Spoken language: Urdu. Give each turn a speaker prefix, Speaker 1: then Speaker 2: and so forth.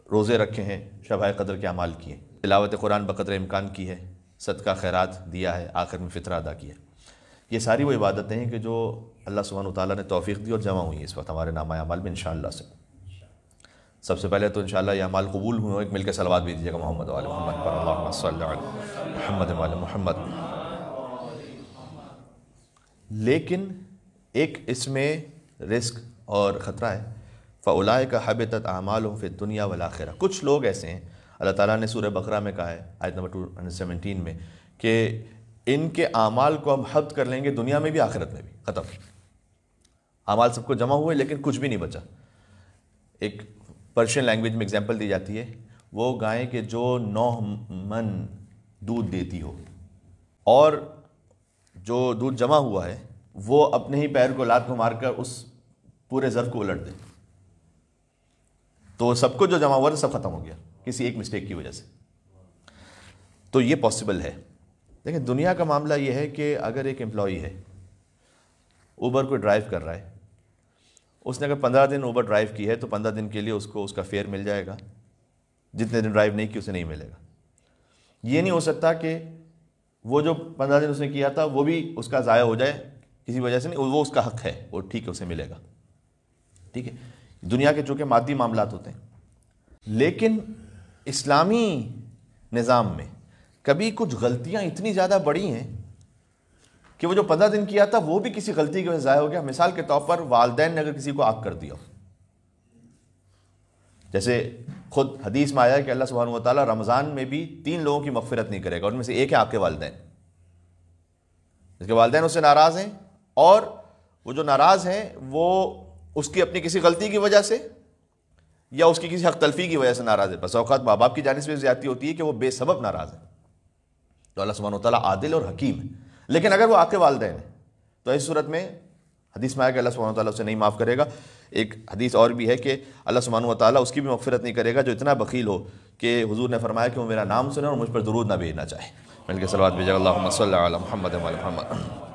Speaker 1: روزے رکھے ہیں، شب قدر کے اعمال کیے، تلاوت قرآن بقدر امکان کی ہے، صدقہ خیرات دیا ہے، آخر میں فطرہ ادا کیا ہے۔ یہ ساری وہ عبادتیں ہیں کہ جو اللہ سبحانہ وتعالیٰ نے توفیق دی اور جمع ہوئی ہیں اس وقت ہمارے نامہ اعمال میں انشاءاللہ سے۔ سب سے پہلے تو انشاءاللہ یہ اعمال قبول ہوئے، ایک مل کے صلوات بھی دیجیے گا محمد وعلی محمد پر، اللہم صلی علی محمد وعلی محمد۔ لیکن ایک اس میں رزق اور خطرہ ہے، فَأُولَٰئِكَ حَبِطَتْ أَعْمَالُهُمْ فِي الدُّنْيَا وَالْآخِرَةِ۔ کچھ لوگ ایسے ہیں، اللہ تعالیٰ نے سورہ بقرہ میں کہا ہے آیت نمبر 217 میں کہ ان کے اعمال کو ہم حبط کر لیں گے، دنیا میں بھی آخرت میں بھی، ختم۔ اعمال سب کو جمع ہوئے لیکن کچھ بھی نہیں بچا۔ ایک پرشین لینگویج میں اگزامپل دی جاتی ہے، وہ گائے کہ جو 9 من دودھ دیتی ہو اور جو دودھ جمع ہوا ہے وہ اپنے ہی پیر کو لات کو مار کر اس پورے ظرف کو الٹ دے، تو سب کو جو جمع ہوا تھا سب ختم ہو گیا کسی ایک مسٹیک کی وجہ سے۔ تو یہ پاسبل ہے۔ دیکھیں دنیا کا معاملہ یہ ہے کہ اگر ایک امپلائی ہے، اوبر کو ڈرائیو کر رہا ہے، اس نے اگر 15 دن اوبر ڈرائیو کی ہے تو 15 دن کے لیے اس کو اس کا فیئر مل جائے گا، جتنے دن ڈرائیو نہیں کی اسے نہیں ملے گا۔ یہ نہیں ہو سکتا کہ وہ جو 15 دن اس نے کیا تھا وہ بھی اس کا ضائع ہو جائے کسی وجہ سے، نہیں، وہ اس کا حق ہے، وہ ٹھیک ہے، اسے ملے گا، ٹھیک ہے۔ دنیا کے چونکہ مادی معاملات ہوتے ہیں، لیکن اسلامی نظام میں کبھی کچھ غلطیاں اتنی زیادہ بڑی ہیں کہ وہ جو 15 دن کیا تھا وہ بھی کسی غلطی کی وجہ سے ضائع ہو گیا۔ مثال کے طور پر والدین نے اگر کسی کو آگ کر دیا ہو، جیسے خود حدیث میں آیا ہے کہ اللہ سبحانہ و تعالیٰ رمضان میں بھی 3 لوگوں کی مغفرت نہیں کرے گا، ان میں سے ایک ہے آپ کے والدین، جس کے والدین اس سے ناراض ہیں، اور وہ جو ناراض ہیں وہ اس کی اپنی کسی غلطی کی وجہ سے یا اس کی کسی حق تلفی کی وجہ سے ناراض ہے۔ بس اوقات ماں باپ کی جانب سے زیادتی ہوتی ہے کہ وہ بے سبب ناراض ہے، تو اللہ سبحانہ و تعالیٰ عادل اور حکیم ہے۔ لیکن اگر وہ آپ کے والدین ہیں تو اس صورت میں حدیث میں آیا کہ اللہ سبحانہ و تعالیٰ اسے نہیں معاف کرے گا۔ ایک حدیث اور بھی ہے کہ اللہ سبحانہ و تعالیٰ اس کی بھی مغفرت نہیں کرے گا جو اتنا بخیل ہو کہ حضور نے فرمایا کہ وہ میرا نام سنے اور مجھ پر درود نہ بھیجنا چاہے۔ مل کے صلوات بھیجے، اللہم صلی علی محمد وعلی محمد۔